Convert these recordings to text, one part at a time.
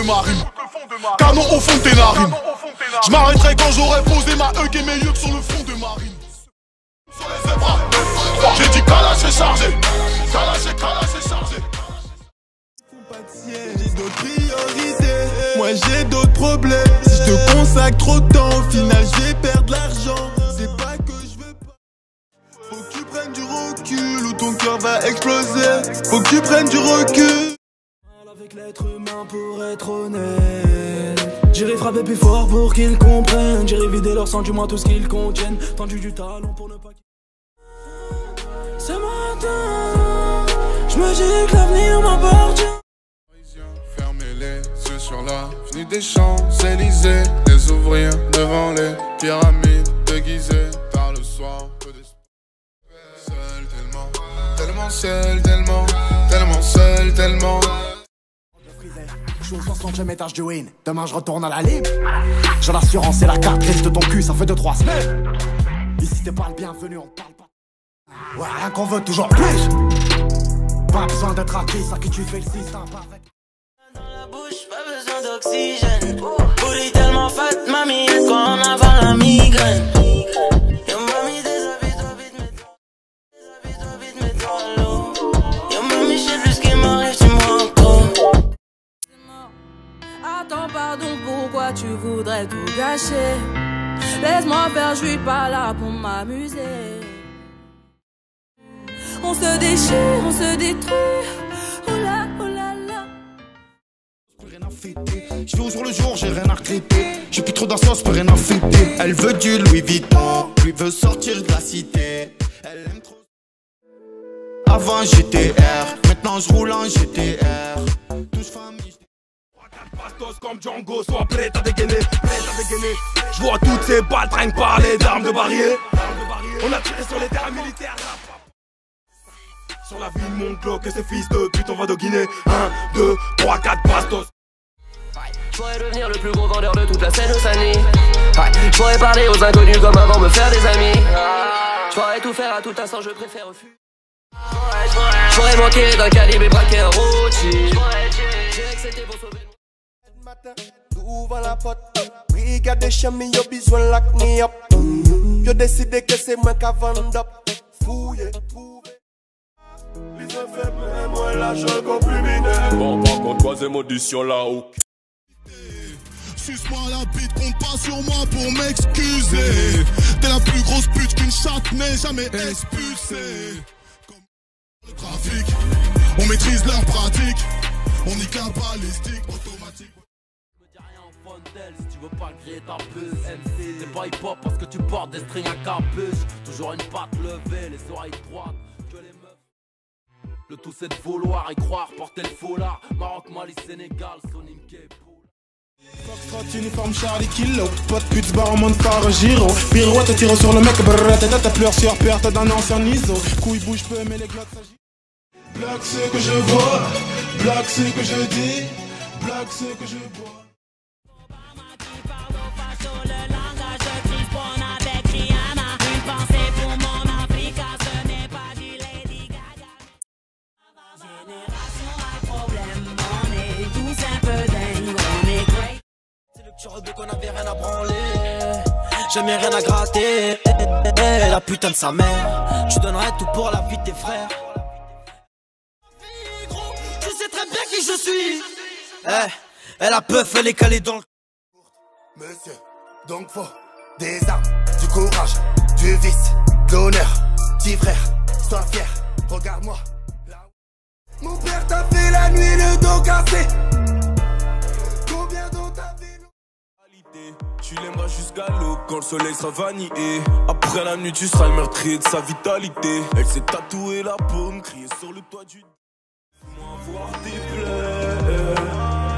marine. Canon au fond de tes narines. Je m'arrêterai quand j'aurai posé ma hug et mes yeux sur le front de marine. Sur les zébras, j'ai dit Kalash est chargé. Kalash est chargé. J'ai d'autres priorités, moi j'ai d'autres problèmes. Si je te consacre trop de temps, au final je vais perdre l'argent. C'est pas que je veux pas. Faut que tu prennes du recul ou ton cœur va exploser. Faut que tu prennes du recul. Avec l'être humain pour être honnête, j'irai frapper plus fort pour qu'ils comprennent. J'irai vider leur sang, du moins tout ce qu'ils contiennent. Tendu du talent pour ne pas. Ce matin, je me dis que l'avenir m'appartient. Fermez les yeux sur l'avenue des Champs-Élysées. Les ouvriers devant les pyramides déguisées. Tard le soir, peu d'espoir. Seul tellement, tellement seul, tellement seul, tellement. Je suis au 60e étage du Win. Demain je retourne à la Lime. J'ai l'assurance et la carte grise de ton cul, ça fait 2-3 semaines. Ici t'es pas le bienvenu, on parle pas. Ouais, rien qu'on veut, toujours plus. Pas besoin d'être artiste, à qui tu fais le système parfait. Dans la bouche, pas besoin d'oxygène. Booty tellement fat, mamie, est-ce qu'on a la migraine? Yo mami, déshabille, dois vite mettre à l'eau. Yo mami, je sais plus ce qui m'arrive, tu m'entends. Attends, pardon, pourquoi tu voudrais tout gâcher? Laisse-moi faire, je suis pas là pour m'amuser. On se déchire, on se détruit. Oh là, oh là là. Rien à fêter. Je vis au jour le jour, j'ai rien à regretter. J'ai plus trop d'insouciance, plus rien à fêter. Elle veut du Louis Vuitton, lui veut sortir de la cité. Elle aime trop. Avant GTR, maintenant je roule en GTR. Touche famille. Bastos comme Django, sois prêt à dégainer, Je vois toutes ces balles traînent parler d'armes de barrière. On a tiré sur les terrains militaires. Sur la vie de mon Glock et ses fils de pute, on va doguiner. 1, 2, 3, 4 bastos. Je pourrais devenir le plus gros vendeur de toute la scène au Sani. Je pourrais parler aux inconnus comme avant, me faire des amis. Je pourrais tout faire à tout instant, je préfère refuser. Je pourrais manquer d'un calibre et braquer un routier. Je dirais que c'était pour sauver le matin, ouvre la porte. Brigade de chemin, yo besoin lock me up. Yo décidé que c'est moi qui vend up. Fouillé, trouvé. Les effets pleins, moi l'argent qu'on plus mineur. Bon, par contre, troisième audition là-haut. Suce-moi la bite, compte pas sur moi pour m'excuser. T'es la plus grosse pute qu'une chatte n'ait jamais expulsée. Comme le trafic, on maîtrise leur pratique. On nique la balistique automatique. Je me dis rien en fondelle, si tu veux pas griller ta puce. MC, t'es pas hip-hop parce que tu portes des strings à capuche. Toujours une patte levée, les oreilles droites, que les meufs. Le tout c'est de vouloir y croire, porter le foulard. Maroc, Mali, Sénégal, Sonim, Képo. Foxtrot, uniforme Charlie Kilo. Pote pute, barre en monte par Giro. Pirouette, tire sur le mec, brrr, ta pleure sur perte d'un ancien ISO. Couille bouge peu, mais les glottes s'agissent. Black c'est que je vois, black c'est que je dis, black c'est que je bois. Qu'on avait rien à branler, jamais rien à gratter. La putain de sa mère, tu donnerais tout pour la vie de tes frères. Tu sais très bien qui je suis. Elle a peur, elle est calée dans le. Monsieur, donc faut des armes, du courage, du vice, de l'honneur. Petit frère, sois fier, regarde-moi. Mon père t'a fait la nuit le dos cassé. Combien dans ta vie? Tu l'aimeras jusqu'à l'eau quand le soleil sera vanillé. Après la nuit tu seras le meurtrier de sa vitalité. Elle s'est tatouée la paume, criée sur le toit du. Fais-moi voir tes plaies.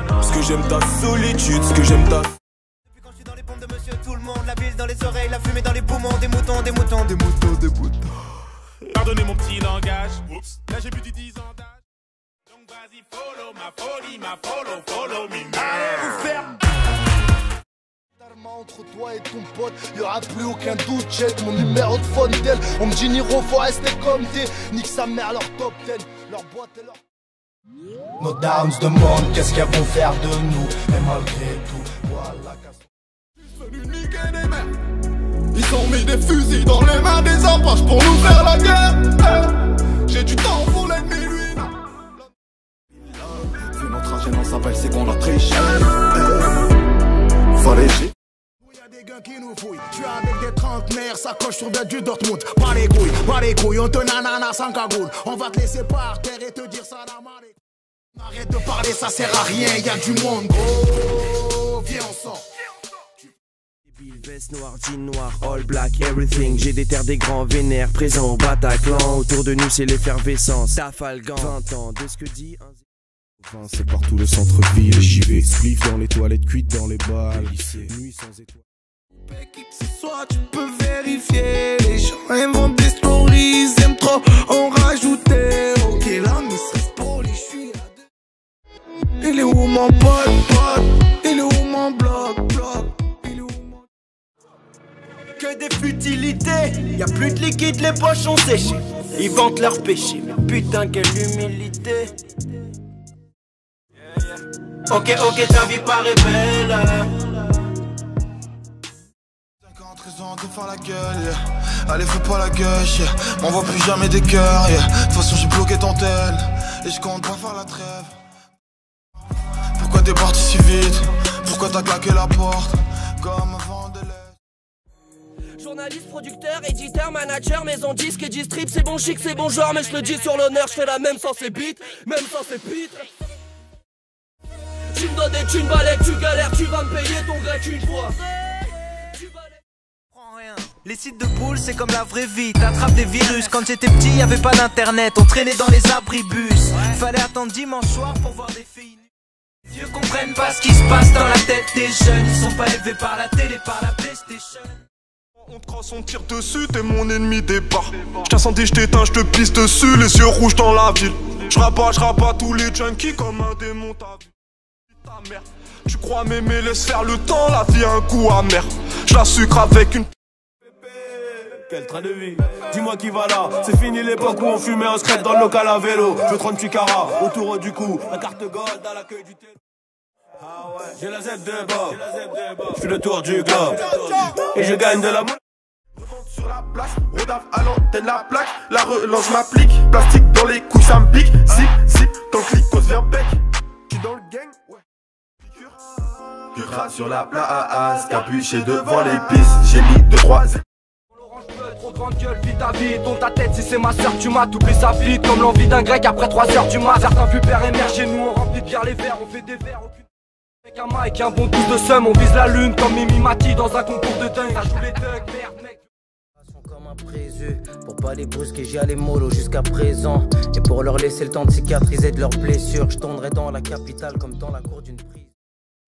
Parce que j'aime ta solitude, ce que j'aime ta. Depuis quand je suis dans les pompes de monsieur tout le monde, la ville dans les oreilles, la fumée dans les poumons, des moutons, des moutons, des moutons, des moutons. Pardonnez mon petit langage. Oups. Là j'ai plus de 10 ans d'âge. Donc vas-y follow ma folie, follow me now. Entre toi et ton pote, y'aura plus aucun doute, jette mon numéro de phone d'elle. On me dit Niro, faut rester comme t'es. Nique sa mère, leur top 10, leur boîte et leur. Nos downs se demandent qu'est-ce qu'elles vont faire de nous. Et malgré tout, voilà ils ont mis des fusils dans les mains des apaches pour nous faire la guerre. J'ai du temps pour l'ennemi, lui. Vu notre agent s'appelle, c'est qu'on a triché. Fallait chier. Y'a des gars qui nous fouillent. Je suis avec des trentenaires, ça coche sur du Dortmund. Pas les couilles, on te nanana sans cagoule. On va te laisser par terre et te dire ça la marée. Arrête de parler, ça sert à rien, y'a du monde, gros. Viens, on sort. Veste noire, jean noir, all black, everything. J'ai des terres des grands vénères, présents au Bataclan. Autour de nous c'est l'effervescence, Trafalgar. 20 ans de ce que dit un... Enfin, c'est partout le centre-ville, j'y vais. Spliff dans les toilettes, cuites dans les balles. Nuit sans étoiles. Qui que ce soit, tu peux vérifier. Les gens inventent des stories, ils aiment trop en rajouter. Ok, la mistress poli, je suis à deux. Il est où mon pote? Il est où mon bloc? Il est où mon... Que des futilités, y'a plus de liquide, les poches sont séchées. Ils vantent leurs péchés, mais putain quelle humilité. Ok, ta vie paraît belle. 50 raisons de faire la gueule, yeah. Allez fais pas la gueule, yeah. M'envoie plus jamais des cœurs, yeah. De toute façon j'ai bloqué ton tel et je compte pas faire la trêve. Pourquoi t'es parti si vite? Pourquoi t'as claqué la porte? Comme avant de l'être. Journaliste, producteur, éditeur, manager, maison disque et distrib. C'est bon chic, c'est bon genre, mais je le dis sur l'honneur. Je fais la même sans ces beats, même sans ces pitres. Tu me donnes des thunes balèques, tu galères, tu vas me payer ton grec une fois. Les sites de boules c'est comme la vraie vie, t'attrapes des virus. Quand j'étais petit y'avait pas d'internet, on traînait dans les abribus. Fallait attendre dimanche soir pour voir des filles. Les vieux comprennent pas ce qui se passe dans la tête des jeunes. Ils sont pas élevés par la télé, par la PlayStation. On te crosse, on tire dessus, t'es mon ennemi départ. J't'incendie, j't'éteins, j'te pisse dessus, les yeux rouges dans la ville. J'rabats tous les junkies comme un démon, t'as vu. Ta mère, tu crois m'aimer, laisse faire le temps, la vie a un goût amer. J'la sucre avec une... Quel train de vie, dis-moi qui va là. C'est fini l'époque où on fumait un scred dans le local à vélo. Je 38 carats autour du cou, la carte gold à l'accueil du téléphone. Ah ouais, j'ai la Z de Bob, je fais le tour du globe et je gagne de la monnaie. Sur la place, Rodaf à l'antenne, la plaque, la relance m'applique. Plastique dans les couilles, ça me pique. Zip, dans le clic, vient bec. J'suis dans le gang, ouais. Piqûre sur la place, capuché devant les pistes. J'ai mis 2-3. Trop grande gueule, vis ta vie, tourne ta tête si c'est ma soeur, tu m'as doublé sa vie. Comme l'envie d'un grec après 3 heures du mat. Certains vu père émerger, nous on remplit de bière les verres, on fait des verres. Avec un mic, un bon pouce de seum, on vise la lune comme Mimi Mati dans un concours de dingue. Ça joue les thugs, merde mec. Comme un présu, pour pas les brusquer j'y allais mollo jusqu'à présent. Et pour leur laisser le temps de cicatriser de leurs blessures, je tournerai dans la capitale comme dans la cour d'une prise.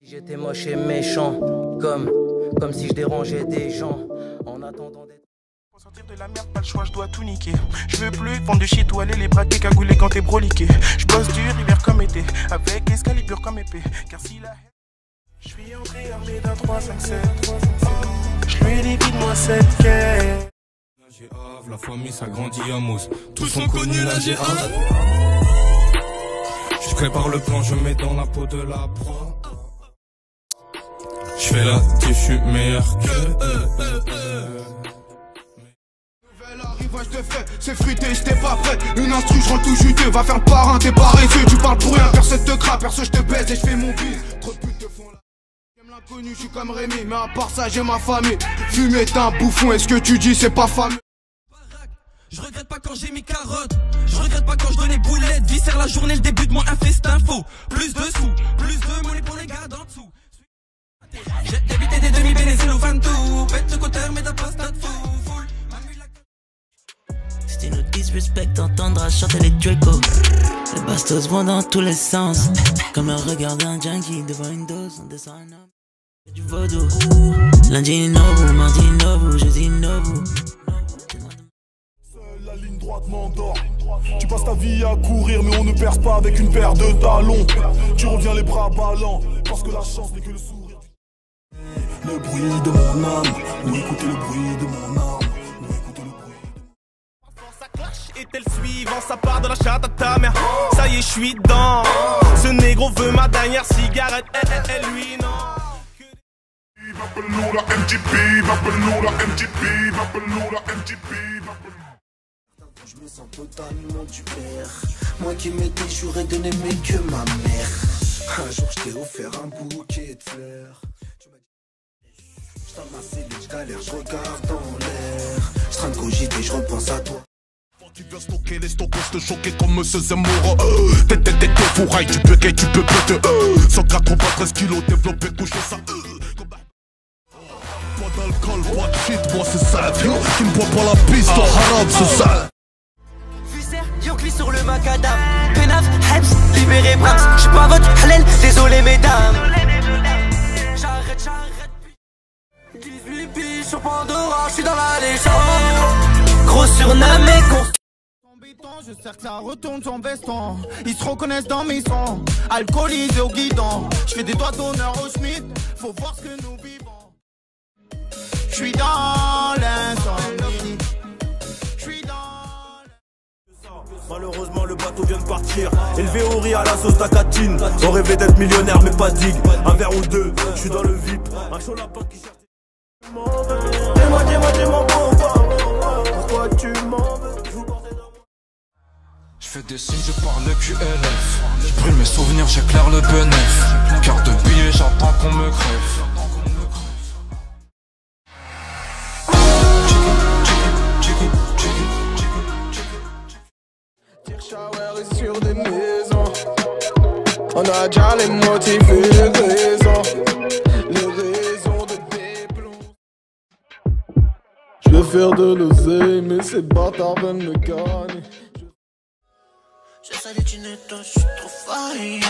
Si j'étais moche et méchant, comme si je dérangeais des gens, en attendant d'être... Sortir de la merde, pas le choix, je dois tout niquer. Je veux plus vendre de shit ou aller les braquer, cagouler quand t'es broliqué. Je bosse dur, hiver comme été, avec Excalibur comme épée. Car si la... Je suis entré armé d'un 357. Je lui dis vide-moi cette quête. La Géave, la famille s'agrandit à Mousse. Tous ont connu la Géave. Je prépare le plan, je mets dans la peau de la proie. Je fais la tif, je suis meilleur que Arrivage de fait, c'est fruité, j'étais pas prêt. Une instru, je rends tout juté, va faire le parrain, t'es paresseux. Tu parles pour rien, personne te crappe, personne je te baise et je fais mon bise. Trop de putes te font la... J'aime l'inconnu, je suis comme Rémi, mais à part ça j'ai ma famille. Fumer t'es un bouffon, est-ce que tu dis c'est pas fameux? Je regrette pas quand j'ai mis carotte. Je regrette pas quand je donnais boulettes. Viscère la journée, le début de moi un festin faux. Plus de sous, plus de monnaie pour les gars d'en dessous. J'ai évité des demi-bénézés au 22. Pète le côté mais t'as pas stade fou. Si tu nous disrespectes, t'entendras chanter les Draco. Les bastos vont dans tous les sens. Comme le regard d'un junkie devant une dose. On descend un homme. Du vaudou. Lundi Nobu, mardi Nobu, jeudi Nobu. Seule la ligne droite m'endort. Tu passes ta vie à courir, mais on ne perce pas avec une paire de talons. Tu reviens les bras ballants, parce que la chance n'est que le sourire. Le bruit de mon âme, ou écoutez le bruit de mon âme. Et le suivant, ça part de la chatte à ta mère. Ça y est, je suis dedans. Ce négro veut ma dernière cigarette. Lui non. Je me sens totalement du père. Moi qui m'étais juré de n'aimer que ma mère. Un jour je t'ai offert un bouquet de fleurs. Tu m'as dit, je t'en ma cellule, je galère, je regarde dans l'air. Je train de cogiter, je repense à toi. Tu viens stocker les stocks, je te choquer comme Monsieur Zemmour. T'es fourraille, tu peux péter. 193 kilos développé, couché ça. Pas d'alcool, pas de shit, moi c'est ça. Qui ne boit pas la piste, au haram, c'est ça. Viscère, Yokli sur le macadam. Penaf, Hems, libéré Brahms. J'suis pas votre halal, désolé mesdames. J'arrête. 18 piges sur Pandora, j'suis dans la légende. Gros surnommé, Je sais que ça retourne son veston. Ils se reconnaissent dans mes sons. Alcoolisé au guidon. Je fais des doigts d'honneur au Schmitt. Faut voir ce que nous vivons. Je suis dans l'insomnie. Je suis dans. Malheureusement le bateau vient de partir. Élevé au riz à la sauce d'acatine. On rêvait d'être millionnaire mais pas digue. Un verre ou deux, je suis dans le VIP. Un chaud lapin qui cherche. Dis-moi pourquoi tu m'en veux. Je fais des signes, je parle le QLF. Je brûle mes souvenirs, j'éclaire le bénéf. Carte de billet, j'attends qu'on me crève. Tire shower est sur des maisons. On a déjà les motifs et les raisons. Les raisons de déplomb. Je veux faire de l'oseille, mais ces bâtards veulent me gagner. Je salue du netto, je suis trop fly.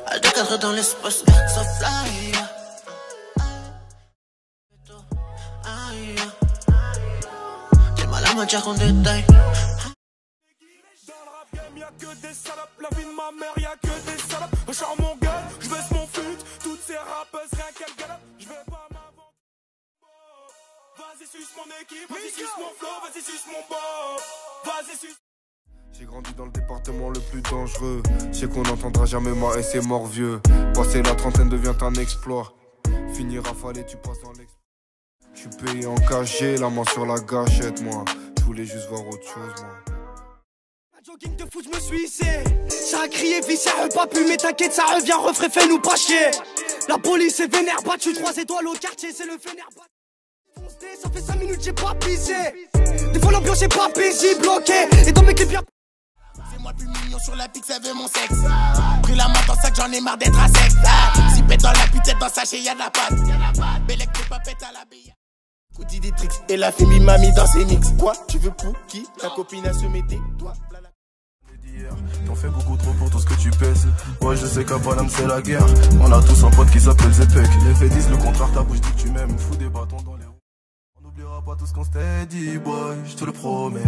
H2 cadre dans l'espace, so fly. T'es mal à mentir en détail. Dans le rap game y'a que des salopes. La vie de ma mère y'a que des salopes. Je sors mon gueule, je baisse mon fut. Toutes ces rappeuses rien qu'elles galopent. Je vais pas m'avancer. Vas-y suce mon équipe, vas-y suce mon flow, vas-y suce mon bob. Vas-y suce. J'ai grandi dans le département le plus dangereux. Je sais qu'on n'entendra jamais ma et c'est mort vieux. Passer la trentaine devient un exploit. Finir affalé, tu passes dans l'exploit. Je suis payé en cachet, la main sur la gâchette, moi. Je voulais juste voir autre chose, moi. Jogging de foot, je me suis hissé. Ça a crié, vie, ça a pas pu, mais t'inquiète, ça revient, refrais, fais-nous pas chier. La police est vénère, battu 3 étoiles au quartier, c'est le vénère. Ça fait 5 minutes, j'ai pas pissé. Des fois, l'ambiance est pas paisible, ok. Et dans mes clips, y'a. C'est moi le plus mignon sur la pique, ça veut mon sexe. Pris la main dans le sac, j'en ai marre d'être à sec. Si pète dans la putette, dans le sachet, y'a de la pâte. Bellec, t'es pas pète à la bille. Couti des tricks, et la fille m'a mis dans ses mix. Quoi, tu veux pour qui? Ta copine a se mettait, toi. T'en fais beaucoup trop pour tout ce que tu pèses. Ouais, je sais qu'à Paname c'est la guerre. On a tous un pote qui s'appelle Zepek. Les faits disent le contraire, ta bouche dit que tu m'aimes. Fous des bâtons dans les roues. On n'oubliera pas tout ce qu'on s'était dit, boy. Je te le promets.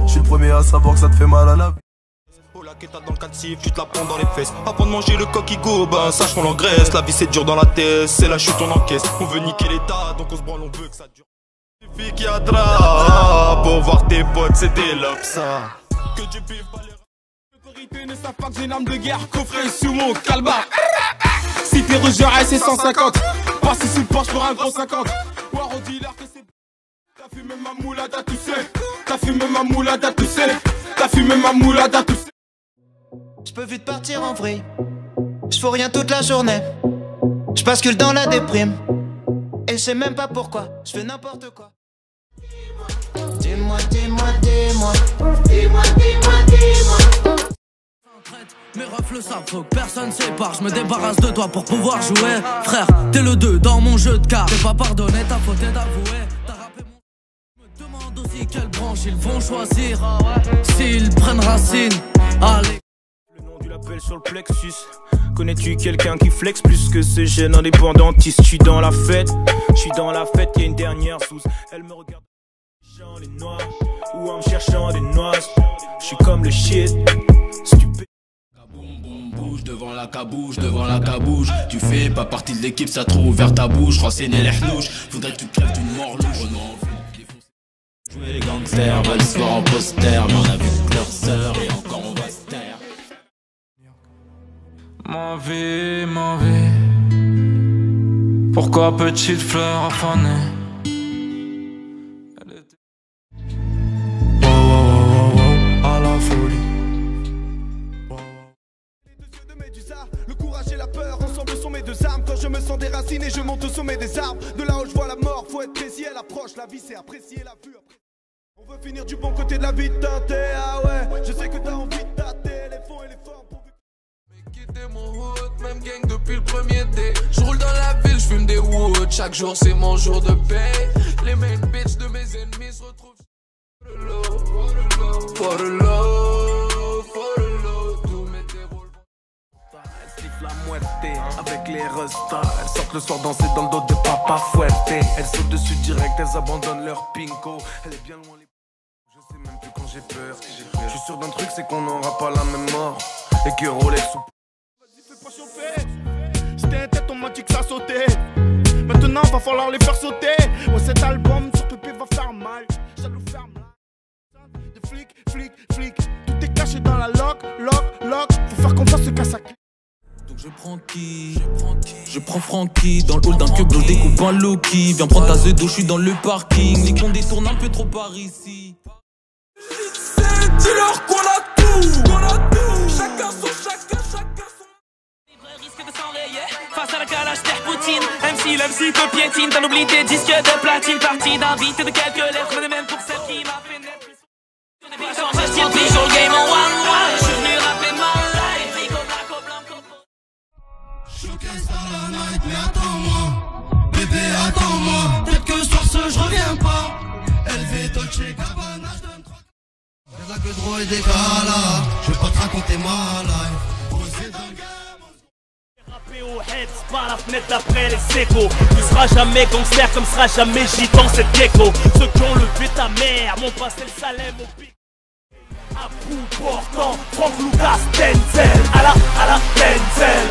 Je suis le premier à savoir que ça te fait mal à la vie. Oh la quête dans le 4-6, tu te la prends dans les fesses. Avant de manger le coq go, ben sache qu'on l'engraisse. La vie c'est dur dans la tête, c'est la chute on encaisse. On veut niquer l'état, donc on se branle, on veut que ça dure. Les filles qui attrapent, pour voir tes potes c'est des lobes ça. Que du bif pas les autorités ne savent pas que j'ai une arme de guerre coffrée sous mon calbar. Si t'es rugeur c'est 150, passe sous le porche pour un gros 50. Voir au dealer que c'est. T'as fumé ma moulade à tousser. T'as fumé ma moulade à tousser. T'as fumé ma moulade à tousser. J'peux vite partir en vrille. J'fous rien toute la journée. J'bascule dans la déprime. Et j'sais même pas pourquoi. J'fais n'importe quoi. Dis-moi, dis-moi, dis-moi. Dis-moi, dis-moi, dis-moi. Mes refs le savent, faut que personne sépare. Je me débarrasse de toi pour pouvoir jouer. Frère, t'es le 2 dans mon jeu de cartes. T'es pas pardonné, ta faute est d'avouer. T'as rappé mon. Je me demande aussi quelle branche ils vont choisir. S'ils prennent racine, allez. Le nom du label sur le plexus. Connais-tu quelqu'un qui flex plus que ce jeune indépendantiste? Je suis dans la fête, y'a une dernière sous. Elle me regarde en les noirs ou en me cherchant des noix. Je suis comme le shit, stupide. Bouge devant la cabouche, tu fais pas partie de l'équipe, ça a trop ouvert ta bouche. Renseigner les hnouches, faudrait que tu te crèves d'une mort louche. Les gangsters veulent se voir en poster, mais on a vu que leur sœur et encore on va se taire. Ma vie, pourquoi petite fleur affanée? À la folie. Les deux yeux de Médusa, le courage et la peur ensemble sont mes deux armes. Quand je me sens déraciné, je monte au sommet des arbres. De là où je vois la mort, faut être précis, elle approche. La vie c'est apprécier la vue. On veut finir du bon côté de la vie de tâter, ah ouais. Je sais que t'as envie de tâter les fonds et les formes. Mais quitter mon hood, même gang depuis le premier dé. Je roule dans la ville, je fume des woods. Chaque jour c'est mon jour de paix. Les main bitch de mes ennemis se retrouvent. For the low, tous mes déroulements. Elle siffle la muerte avec les restas. Elles sortent le soir danser dans le dos de Papa Fuerte. Elles sautent dessus direct, elles abandonnent leur pinko. Elle est bien loin les... Je sais même plus quand j'ai peur. Je suis sûr d'un truc, c'est qu'on n'aura pas la même mort. Et que Rolex ou... Vas-y, fais pas chauffer. C'était un tête, on m'a dit que ça sautait. Maintenant, va falloir les faire sauter. Ouais, cet album sur Pépé va faire mal. Jaloux ferme là. De flic, tout est caché dans la lock. Faut faire confiance, se casse à clé. Donc je prends qui? Je prends Francky dans le hall d'un club, je découpe un Loki. Viens prendre ta zedo, je suis dans le parking. Les cons détournent un peu trop par ici. Dis-leur qu'on a tout. Chacun son. Risque de s'enrayer face à la calage terre Poutine. MC te piétine, t'en oublies tes disques de platine. Parti d'un beat et de quelques lettres, mais même pour celle qui m'a fait naître. Je tiens toujours le game en one. Je suis venu rapper ma life. Rico, Blanco, Blanco. Showcase par la night, mais attends-moi. Bébé, attends-moi. Peut-être que ce soir je reviens pas. LV, Dolce, Gabbana, je donne 3. Y'a là que drôle et des gars. Je vais pas te raconter ma life. Au head, par la fenêtre d'après les échos. Tu seras jamais gangster comme sera jamais gitan cette gecko. Ceux qui ont levé ta mère m'ont passé le Salem au pic. À bout portant, Franck Lucas, Denzel. À la Denzel.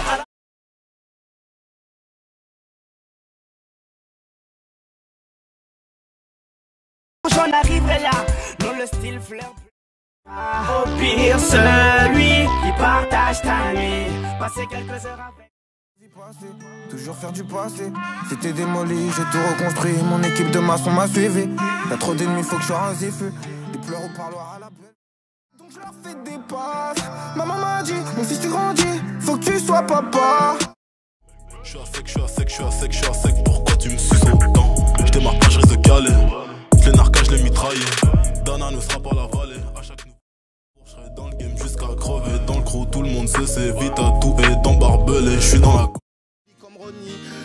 J'en arriverai là, non le style fleur. Au pire, celui qui partage ta nuit. Passer quelques heures avec. Toujours faire du passé. C'était démoli, j'ai tout reconstruit. Mon équipe de maçons m'a suivi. Y'a trop d'ennemis, faut que je sois un ziffu. Des pleurs au parloir à la belle. Donc je leur fais des passes. Maman m'a dit, mon fils tu grandis, faut que tu sois papa. Je suis à sec, pourquoi tu me suces autant? Je démarre pas, je risque de caler. Les narcas, je les mitraille. Dana ne sera pas la vallée. À chaque nouveau, je serai dans le game jusqu'à crever. Dans le crew, tout le monde sait, c'est vite à tout et dans barbelé. Je suis dans la.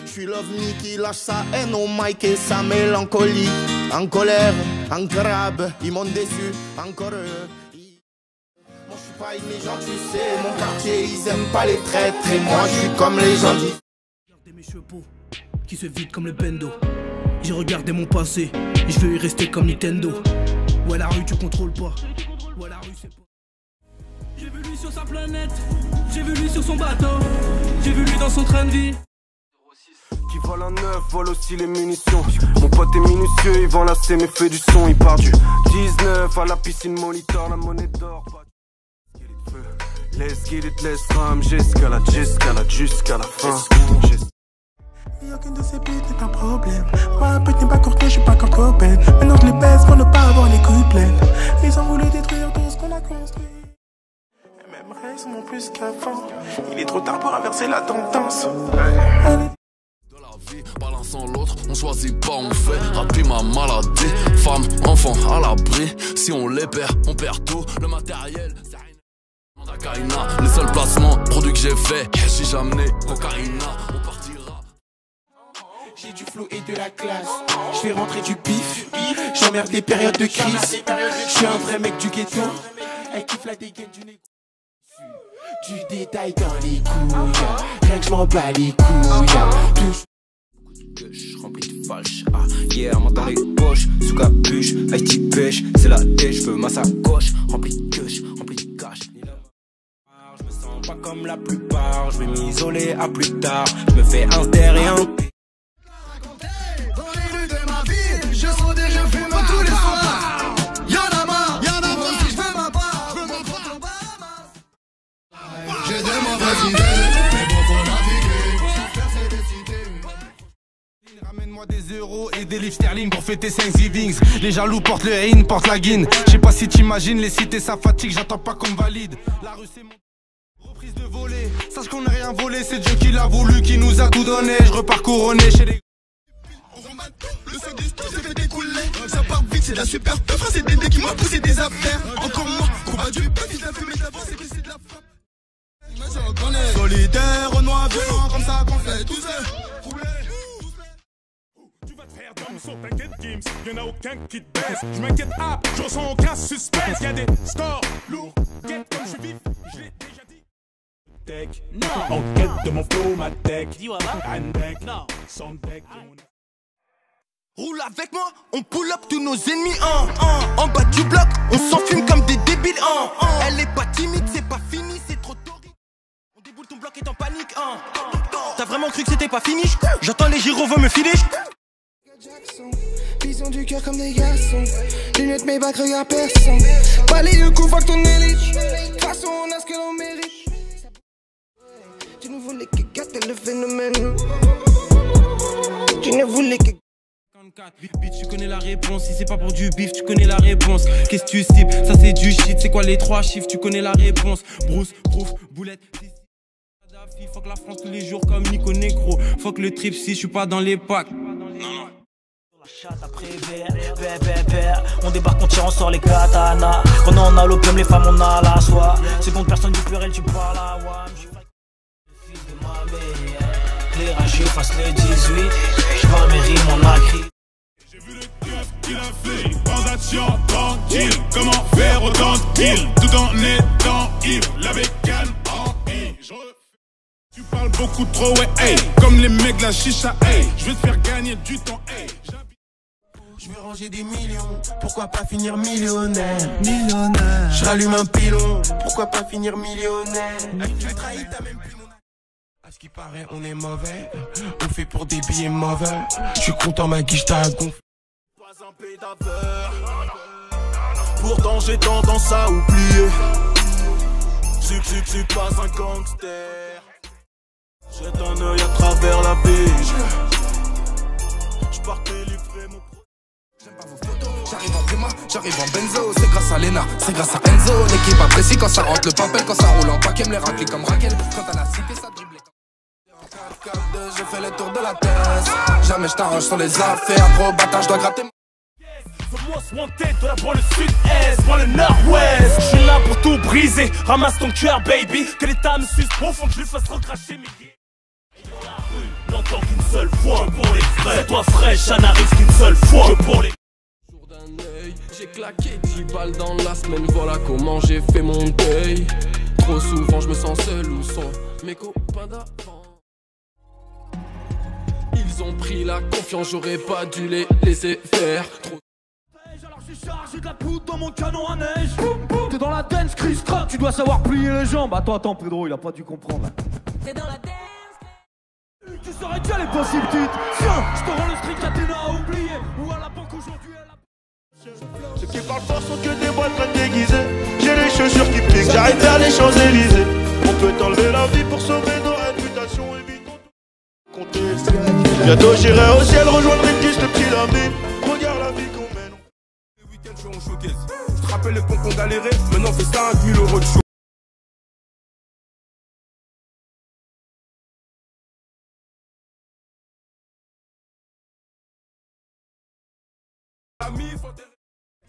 Je suis l'ovni qui lâche sa haine au mic et sa mélancolie. En colère, en crabe, ils m'ont déçu, encore eux. Moi je suis pas une légende, tu sais, mon quartier ils aiment pas les traîtres. Et moi je suis comme les gens qui... Regardez mes chevaux qui se vident comme le bendo. J'ai regardé mon passé et je veux y rester comme Nintendo. Ouais la rue tu contrôles pas. Ouais la rue c'est pas. J'ai vu lui sur sa planète, j'ai vu lui sur son bateau, j'ai vu lui dans son train de vie. Qui vole un neuf, vole aussi les munitions. Mon pote est minutieux, il vend la C mais fait du son. Il part du 19 à la piscine monitor, la monnaie d'or. Let's get it, let's ram, j'escalade jusqu'à la fin. Y'a aucune de ces putes n'est un problème. Ma pute n'est pas courte, je suis pas comme copain. Maintenant je les baisse pour ne pas avoir les coups pleins. Ils ont voulu détruire tout ce qu'on a construit. Et même reste mon plus qu'avant. Il est trop tard pour inverser la tendance. Pas l'un sans l'autre, on choisit pas, on fait. Rapide ma maladie, femme, enfant à l'abri. Si on les perd, on perd tout. Le matériel, c'est rien. Les seuls placements, produits que j'ai fait. Si jamais, cocaïna, on partira. J'ai du flow et de la classe. Je fais rentrer du bif. J'emmerde les périodes de crise. Je suis un vrai mec du ghetto. Elle kiffe la dégaine du nez. Du détail dans les couilles. Rien que je m'en bats les couilles. Rempli de fâche, main dans les poches, sous capuche, IT pêche, c'est la tête, je veux ma sacoche, rempli de cash. Je me sens pas comme la plupart, je vais m'isoler à plus tard, je me fais un ster et un P. Dans les rues de ma ville, je saute et je fume tous les soirs. euros et des livres sterling pour fêter Thanksgiving. Les jaloux portent le haine, portent la guine. Je sais pas si t'imagines les cités, ça fatigue, j'attends pas qu'on me valide. La rue c'est mon... reprise de voler. Sache qu'on n'a rien volé, c'est Dieu qui l'a voulu, qui nous a tout donné. Je repars couronné chez les... Le sang du tout s'est fait découler. Ça part vite, c'est de la super peu. Frère, c'est Dédé qui m'a poussé des affaires. Encore moi, combat du peuple, il a fumé d'avance, c'est que c'est de la frappe. Mais j'en connais. Solidaire, Renoir, violent, comme ça qu'on fait tous Tu vas te faire dans sur t'inquiète Gims, y'en a aucun qui te baisse. Je m'inquiète, je ressens aucun suspense. Y'a des scores lourds, quête comme je suis vif, je l'ai déjà dit. Tech, non, en quête de mon flow, ma tech. Dis-moi, un deck, non, sans deck de mon... Roule avec moi, on pull up tous nos ennemis, en bas du bloc, on s'enfume comme des débiles, Elle est pas timide, c'est pas fini, c'est trop tôt. On déboule, ton bloc est en panique, T'as vraiment cru que c'était pas fini? J'entends les gyros veulent me filer. Vision du cœur comme des garçons. Lunettes, mes bacs, regarde personne. Pas les deux coups, fuck ton élite. De toute façon, on a ce que l'on mérite. Tu ne voulais que gâter le phénomène. Tu ne voulais que... Bitch, tu connais la réponse. Si c'est pas pour du bif, tu connais la réponse. Qu'est-ce que tu cibles? Ça c'est du shit. C'est quoi les 3 chiffres? Tu connais la réponse. Bruce, Proof, Boulette. Fuck la France tous les jours comme Nico Negro. Fuck le trip si je suis pas dans les packs. Non. Chatte après vert, on débarque, on tire, on sort les katanas. Quand on a l'opium, les femmes, on a la soie. C'est contre personne du pluriel, tu parles à WAM. Je suis le fils de ma mère. L'éclairage, fasse le 18. Je vois mes rimes, on a crié. J'ai vu le keuf qu'il a fait, transaction tranquille. Comment faire autant de kills tout en étant ivre? La bécane en I. Tu parles beaucoup trop, ouais, hey. Comme les mecs de la chicha, hey. Je vais te faire gagner du temps, hey. Je vais ranger des millions, pourquoi pas finir millionnaire? Je rallume un pilon, pourquoi pas finir millionnaire? Tu trahis, t'as même plus mon... À ce qui paraît, on est mauvais, on fait pour des billets mauvais. Je suis content, ma guiche t'a gonflé. Pas un pédaveur, pourtant j'ai tendance à oublier. Je suis pas un gangster. Jette un œil à travers la beige. Je partais livrer mon... J'aime pas vos photos, j'arrive en Puma, j'arrive en Benzo. C'est grâce à Lena, c'est grâce à Enzo. L'équipe apprécie quand ça rentre le papel, quand ça roule en paquet, me les racler comme Raquel. Quand à la cité ça dribble. En 4-4-2, je fais le tour de la terre. Jamais je t'arrange sur les affaires, gros bâtard, je dois gratter. The most wanted de la banlieue sud-est, dans le nord-ouest. Je suis là pour tout briser, ramasse ton cœur baby. Que l'état me suce profond, que je lui fasse recracher mes guillemets. Dans la rue, n'entends qu'une seule fois. Je pour les frais, c'est toi fraîche, ça n'arrive qu'une seule fois. Je pour les... Jour d'un œil, j'ai claqué 10 balles dans la semaine. Voilà comment j'ai fait mon deuil. Trop souvent je me sens seul ou sans mes copains d'avant. Ils ont pris la confiance, j'aurais pas dû les laisser faire. Trop... Alors j'ai chargé de la poudre dans mon canon à neige. T'es dans la dance, Chris Rock, tu dois savoir plier les jambes. Attends, Pedro, il a pas dû comprendre. T'es dans la dance. Tu saurais déjà les possibles titres. Tiens, je te rends le street Athéna à oublier. Ou à la banque aujourd'hui à la... Ceux qui parlent fort sont que des boîtes très déguisées. J'ai les chaussures qui piquent, j'arrive vers les Champs-Élysées. On peut t'enlever la vie pour sauver nos réputations. Évitons de compter. Bientôt j'irai au ciel rejoindre les disques de petits amis. Regarde la vie qu'on mène. Le week-end je suis en showcase. Je te rappelle les points qu'on galérait. Maintenant c'est 5000 € de show.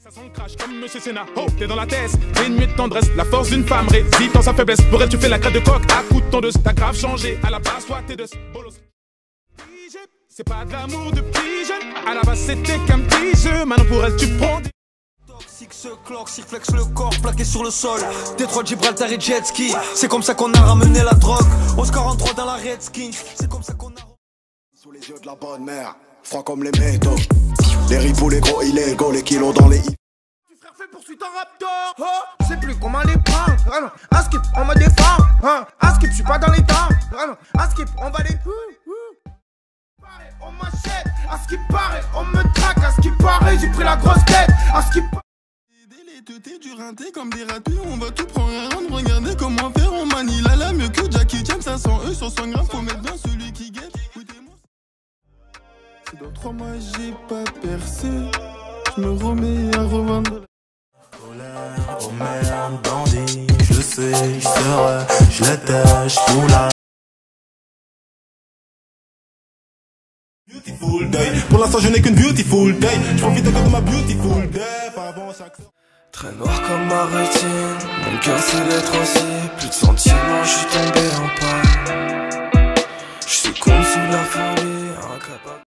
Ça sent le crash comme Monsieur Senna. Oh, t'es dans la tête, t'es une nuit de tendresse. La force d'une femme réside dans sa faiblesse. Pour elle, tu fais la crête de coq à coups de tondeuse. T'as grave changé, à la base, toi, t'es de bolos. C'est pas de l'amour de petit jeune. À la base, c'était qu'un petit jeu. Maintenant, pour elle, tu prends des... Toxique se cloque, cirflex le corps plaqué sur le sol. Détroit de Gibraltar et jet ski. C'est comme ça qu'on a ramené la drogue. Oscar 43 dans la Redskins. C'est comme ça qu'on a... Sous les yeux de la bonne mère, froid comme les métaux. Les ripoux, les gros illégaux, les kilos dans les... Tu frère fait poursuite en raptor. Oh, je sais plus comment les prendre. Ah non, à skip, on me défend. À skip, je suis pas dans les temps. Ah non, à skip, on va les... On m'achète, à ce qui paraît, on me traque, à ce qui paraît, j'ai pris la grosse tête, à ce qui paraît. Les teutés du rinté comme des ratés, on va tout prendre un round, regardez comment faire, on manie la mieux que Jackie Chan, 500 sur 100 grammes, faut mettre bien celui qui guette. C'est dans 3 mois Romy, un roman. Colère, oh merde, bandit, je sais, je serai, je l'étais, je fous la. Beautiful day, pour l'instant je n'ai qu'une beautiful day. Je profite encore de ma beautiful day. Avant chaque. Très noir comme ma rétine, mon cœur c'est l'être aussi. Plus de sentiments, je suis tombé en panne. Je suis con sous la folie, incapable.